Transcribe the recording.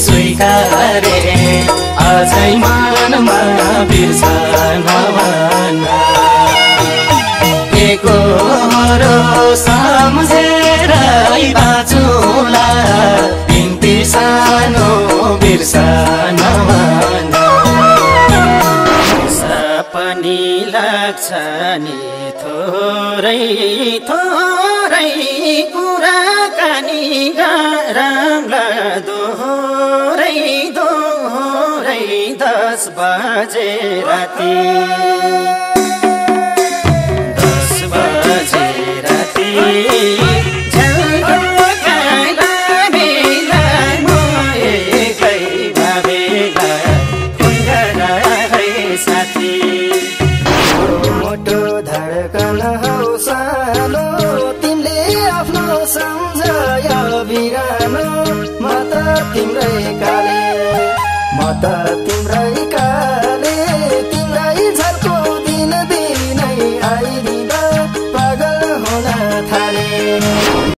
स्वीकारे अझै मनमा बिर्सन भन एकहोरो सम्झेरै बाँचुला बिन्ती सानो बिर्सन भन सपनी लाग्छ नि थोरै थोरै कुराकानी गरौँला दोहोरै दोहोरै 10 बजे राति 10 बजे राति झल्काला बेला म एक्लै भावेला कुण्डला है साथी मोटो धडकन हौ सानो तिमीले आफ्नो सम्झय बिरानो म त तिम्रै काले म त तिम्रै